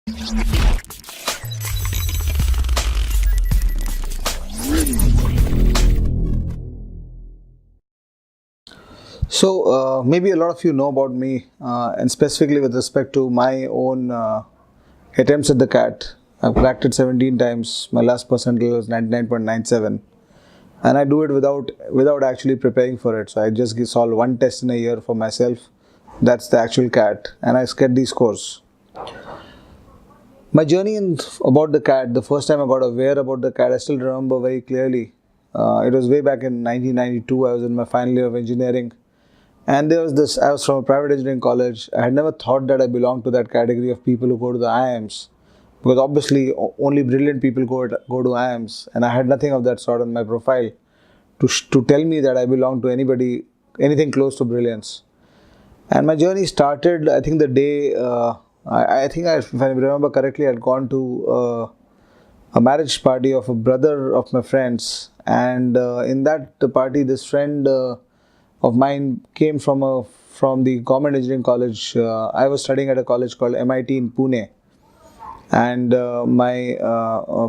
Maybe a lot of you know about me, and specifically with respect to my own attempts at the CAT. I've cracked it 17 times. My last percentile was 99.97, and I do it without actually preparing for it. So I just solve one test in a year for myself. That's the actual CAT, and I get these scores. My journey about the CAT, the first time I got aware about the CAT, I still remember very clearly. It was way back in 1992. I was in my final year of engineering. And there was this, I was from a private engineering college. I had never thought that I belonged to that category of people who go to the IIMs. Because obviously, only brilliant people go to IIMs. And I had nothing of that sort on my profile to tell me that I belong to anything close to brilliance. And my journey started, I think, the day, if I remember correctly, I had gone to a marriage party of a brother of my friends. And in that party, this friend of mine came from the government engineering college. I was studying at a college called MIT in Pune, and my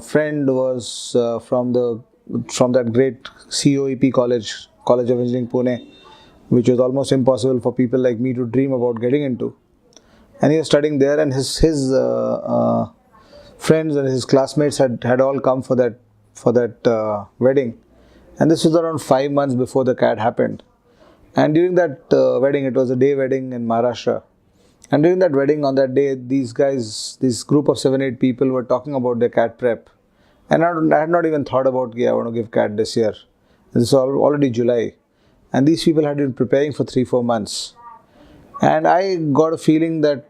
friend was from that great COEP College of Engineering Pune, which was almost impossible for people like me to dream about getting into. And he was studying there, and his friends and his classmates had all come for that wedding, and this was around 5 months before the CAT happened. And during that wedding, it was a day wedding in Maharashtra. And during that wedding, on that day, this group of 7, 8 people were talking about their CAT prep. And I had not even thought about, I want to give CAT this year. This is already July. And these people had been preparing for 3, 4 months. And I got a feeling that,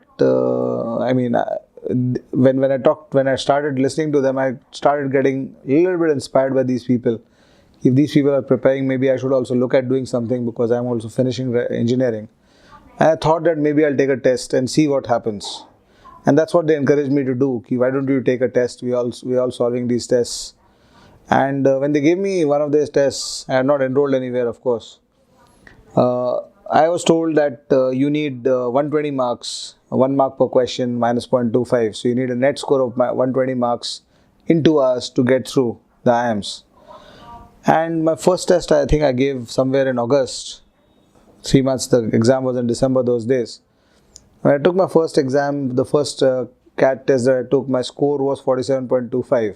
when I started listening to them, I started getting a little bit inspired by these people. If these people are preparing, maybe I should also look at doing something, because I'm also finishing engineering. And I thought that maybe I'll take a test and see what happens. And that's what they encouraged me to do. Why don't you take a test? We all solving these tests. And when they gave me one of these tests, I had not enrolled anywhere, of course. I was told that you need 120 marks, 1 mark per question, minus 0.25. So you need a net score of 120 marks in 2 hours to get through the IIMs. And my first test, I think I gave somewhere in August. 3 months, the exam was in December those days. When I took my first exam, the first CAT test that I took, my score was 47.25.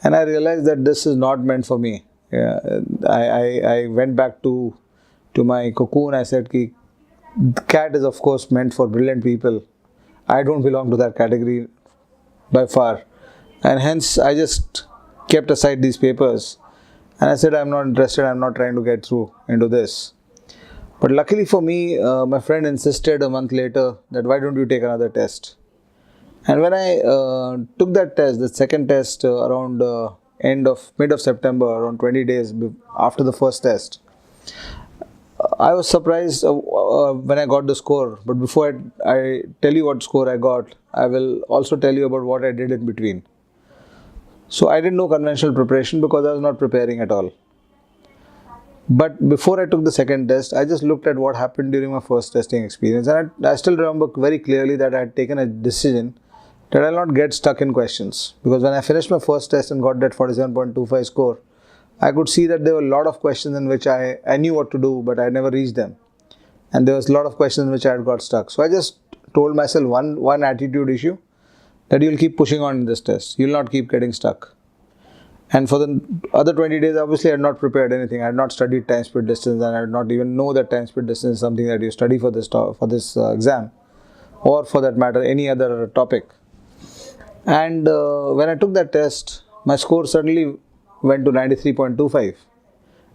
And I realized that this is not meant for me. I went back to my cocoon. I said, CAT is of course meant for brilliant people. I don't belong to that category by far. And hence, I just kept aside these papers. And I said, I'm not interested, I'm not trying to get through into this. But luckily for me, my friend insisted a month later that why don't you take another test. And when I took that test, the second test around mid of September, around 20 days after the first test, I was surprised when I got the score. But before I tell you what score I got, I will also tell you about what I did in between. So I did no conventional preparation because I was not preparing at all. But before I took the second test, I just looked at what happened during my first testing experience. And I still remember very clearly that I had taken a decision that I'll not get stuck in questions. Because when I finished my first test and got that 47.25 score, I could see that there were a lot of questions in which I knew what to do, but I never reached them. And there was a lot of questions in which I had got stuck. So I just told myself one attitude issue, that you'll keep pushing on in this test. You'll not keep getting stuck. And for the other 20 days, obviously, I had not prepared anything. I had not studied time speed distance, and I did not even know that time speed distance is something that you study for this exam, or for that matter, any other topic. And when I took that test, my score suddenly went to 93.25.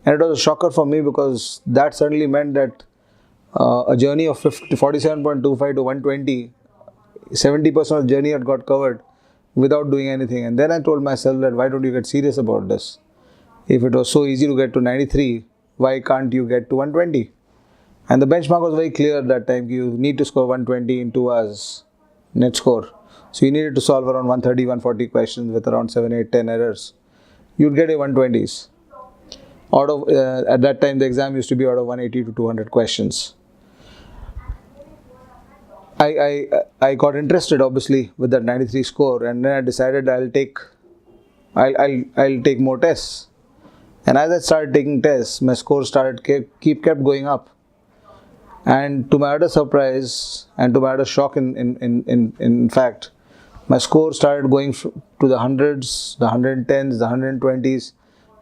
And it was a shocker for me, because that suddenly meant that a journey of 47.25 to 120, 70% of the journey had got covered without doing anything. And then I told myself that why don't you get serious about this? If it was so easy to get to 93, why can't you get to 120? And the benchmark was very clear at that time. You need to score 120 in 2 hours net score. So you needed to solve around 130, 140 questions with around 7, 8, 10 errors. You'd get a 120s. At that time, the exam used to be out of 180 to 200 questions. I got interested obviously with that 93 score, and then I decided I'll take more tests. And as I started taking tests, my score started kept going up. And to my utter surprise and to my utter shock, in fact, my score started going to the hundreds, the 110s, the 120s.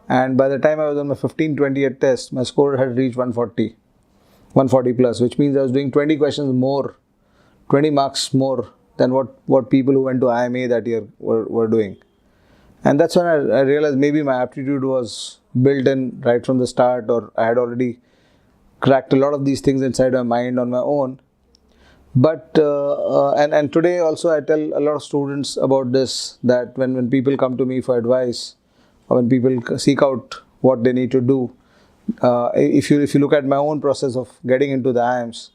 And by the time I was on my 15-20th test, my score had reached 140 plus, which means I was doing 20 questions more, 20 marks more than what people who went to IMA that year were doing. And that's when I realized maybe my aptitude was built in right from the start, or I had already cracked a lot of these things inside my mind on my own. But and today also I tell a lot of students about this, that when people come to me for advice, or when people seek out what they need to do, if you look at my own process of getting into the IIMs,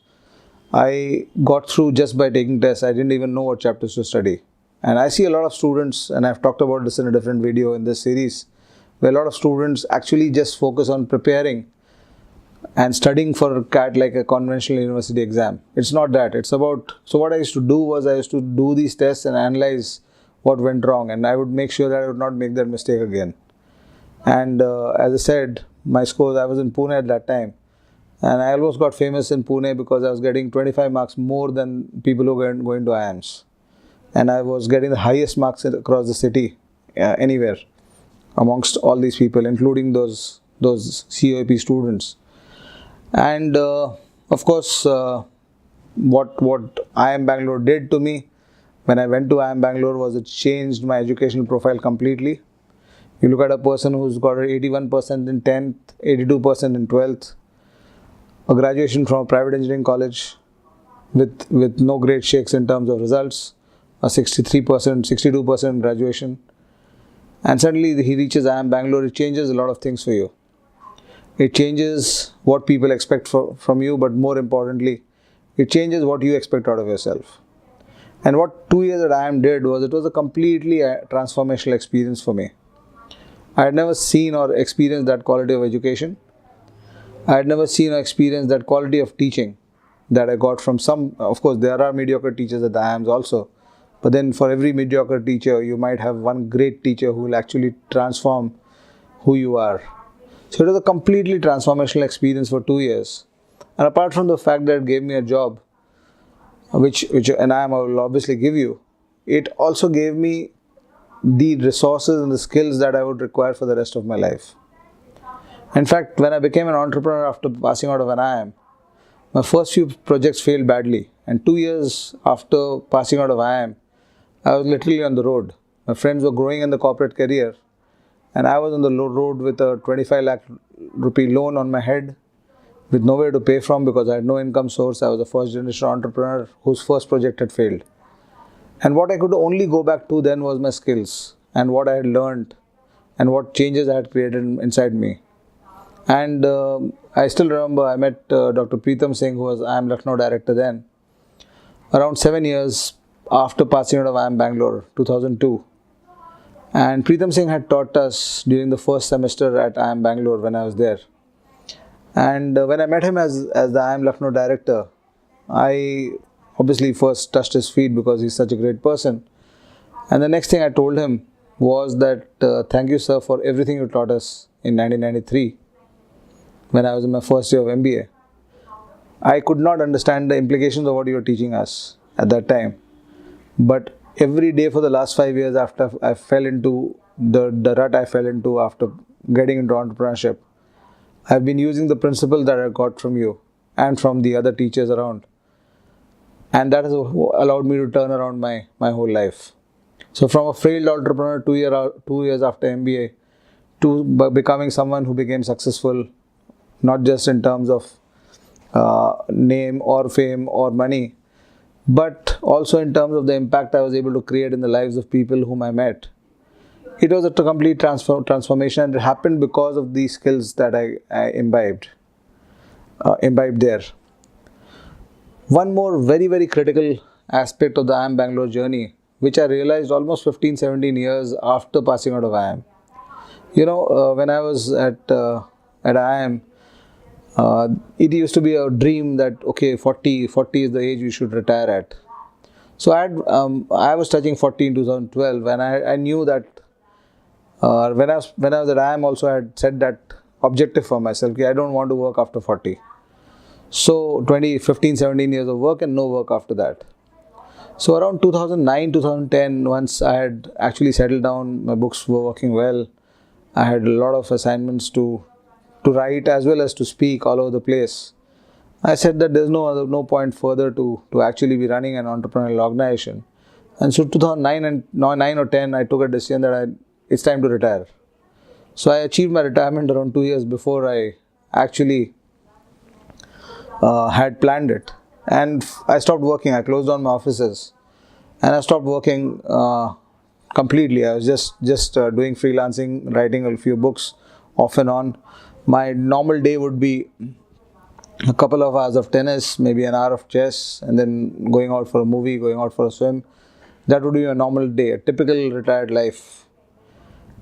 I got through just by taking tests. I didn't even know what chapters to study. And I see a lot of students, and I've talked about this in a different video in this series, where a lot of students actually just focus on preparing and studying for a CAT like a conventional university exam. It's not that. It's about, so what I used to do was I used to do these tests and analyze what went wrong, and I would make sure that I would not make that mistake again. And as I said, my scores, I was in Pune at that time, and I almost got famous in Pune because I was getting 25 marks more than people who were going to IIMs. And I was getting the highest marks across the city, anywhere, amongst all these people, including those COAP students. And of course, what IIM Bangalore did to me when I went to IIM Bangalore was it changed my educational profile completely. You look at a person who's got 81% in 10th, 82% in 12th, a graduation from a private engineering college with no great shakes in terms of results, a 63%, 62% graduation, and suddenly he reaches IIM Bangalore. It changes a lot of things for you. It changes what people expect from you, but more importantly, it changes what you expect out of yourself. And what 2 years at IIM did was, it was a completely transformational experience for me. I had never seen or experienced that quality of education. I had never seen or experienced that quality of teaching that I got from some. Of course, there are mediocre teachers at the IIMs also. But then for every mediocre teacher, you might have one great teacher who will actually transform who you are. So it was a completely transformational experience for 2 years. And apart from the fact that it gave me a job, which an IIM will obviously give you, it also gave me the resources and the skills that I would require for the rest of my life. In fact, when I became an entrepreneur after passing out of an IIM, my first few projects failed badly. And 2 years after passing out of IIM, I was literally on the road. My friends were growing in the corporate career, and I was on the road with a 25 lakh rupee loan on my head, with nowhere to pay from because I had no income source. I was a first generation entrepreneur whose first project had failed. And what I could only go back to then was my skills and what I had learned and what changes I had created inside me. And I still remember I met Dr. Preetham Singh, who was IIM Lucknow director then, around 7 years after passing out of IIM Bangalore, 2002. And Preetham Singh had taught us during the first semester at IIM Bangalore when I was there. And when I met him as the IIM Lucknow director, I obviously first touched his feet because he's such a great person. And the next thing I told him was that, thank you sir for everything you taught us in 1993 when I was in my first year of MBA. I could not understand the implications of what you were teaching us at that time. But every day for the last 5 years after I fell into the rut I fell into after getting into entrepreneurship, I've been using the principles that I got from you and from the other teachers around. And that has allowed me to turn around my whole life. So from a failed entrepreneur 2 years after MBA to becoming someone who became successful, not just in terms of name or fame or money, but also in terms of the impact I was able to create in the lives of people whom I met. It was a complete transformation, and it happened because of these skills that I imbibed there. One more very, very critical aspect of the IIM Bangalore journey, which I realized almost 15, 17 years after passing out of IIM. You know, when I was at IIM, It used to be a dream that okay, 40 is the age we should retire at. So I was touching 40 in 2012, and I knew that when I was at IIM also, I had set that objective for myself. I don't want to work after 40. So 15, 17 years of work and no work after that. So around 2009, 2010, once I had actually settled down, my books were working well. I had a lot of assignments to write as well as to speak all over the place. I said that there's no point further to actually be running an entrepreneurial organization. And so 2009 and 9 or 10, I took a decision that it's time to retire. So I achieved my retirement around 2 years before I actually had planned it. And I stopped working. I closed down my offices, and I stopped working completely. I was just doing freelancing, writing a few books off and on. My normal day would be a couple of hours of tennis, maybe an hour of chess, and then going out for a movie, going out for a swim. That would be a normal day, a typical retired life.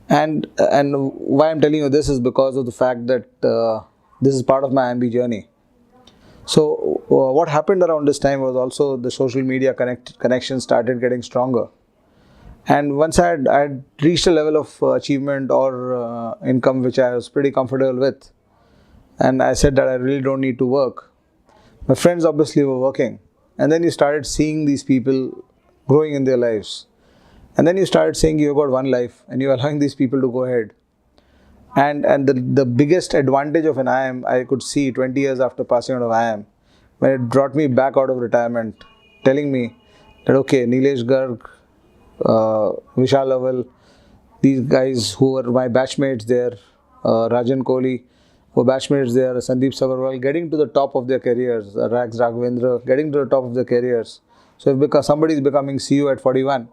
And why I'm telling you this is because of the fact that this is part of my IMB journey. So what happened around this time was also the social media connection started getting stronger. And once I had reached a level of achievement or income which I was pretty comfortable with, and I said that I really don't need to work. My friends obviously were working. And then you started seeing these people growing in their lives. And then you started saying you've got one life and you're allowing these people to go ahead. And the biggest advantage of an IIM, I could see 20 years after passing out of IIM, when it brought me back out of retirement, telling me that, okay, Nilesh Garg, Vishal Aval, these guys who were my batchmates there, Rajan Kohli, who were batchmates there, Sandeep Sabarwal, getting to the top of their careers, Rax Raghavendra, getting to the top of their careers. So if somebody is becoming CEO at 41,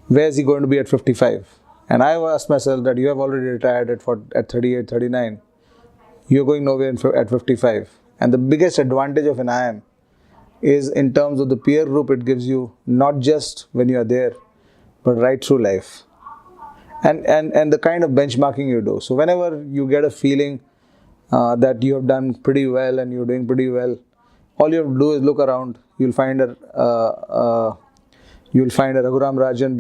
where is he going to be at 55? And I asked myself that you have already retired at 38, 39. You're going nowhere at 55. And the biggest advantage of an IIM is in terms of the peer group it gives you, not just when you are there, but right through life. And the kind of benchmarking you do. So whenever you get a feeling that you have done pretty well and you're doing pretty well, all you have to do is look around. You'll find a Raghuram Rajan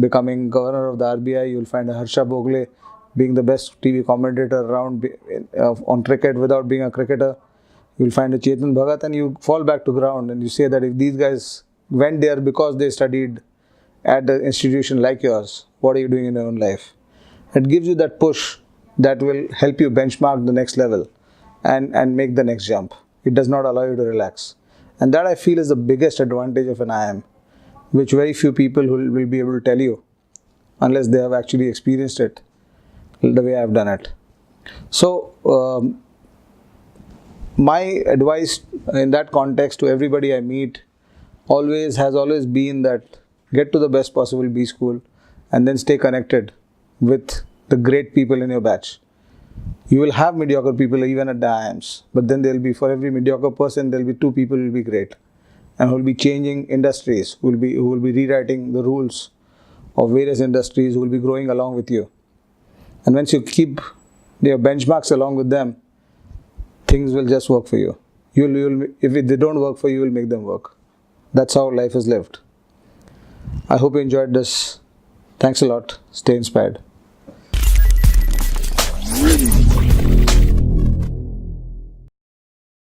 becoming governor of the RBI. You'll find a Harsha Bhogle being the best TV commentator around on cricket without being a cricketer. You'll find a Chetan Bhagat, and you fall back to ground and you say that if these guys went there because they studied at an institution like yours, what are you doing in your own life? It gives you that push that will help you benchmark the next level and make the next jump. It does not allow you to relax. And that I feel is the biggest advantage of an IIM, which very few people will be able to tell you unless they have actually experienced it the way I have done it. So, my advice in that context to everybody I meet has always been that get to the best possible B school and then stay connected with the great people in your batch. You will have mediocre people even at the IIMs, but then for every mediocre person, there will be 2 people who will be great and who will be changing industries, who will be rewriting the rules of various industries, who will be growing along with you. And once you keep your benchmarks along with them, things will just work for you. If they don't work for you, you will make them work. That's how life is lived. I hope you enjoyed this. Thanks a lot. Stay inspired.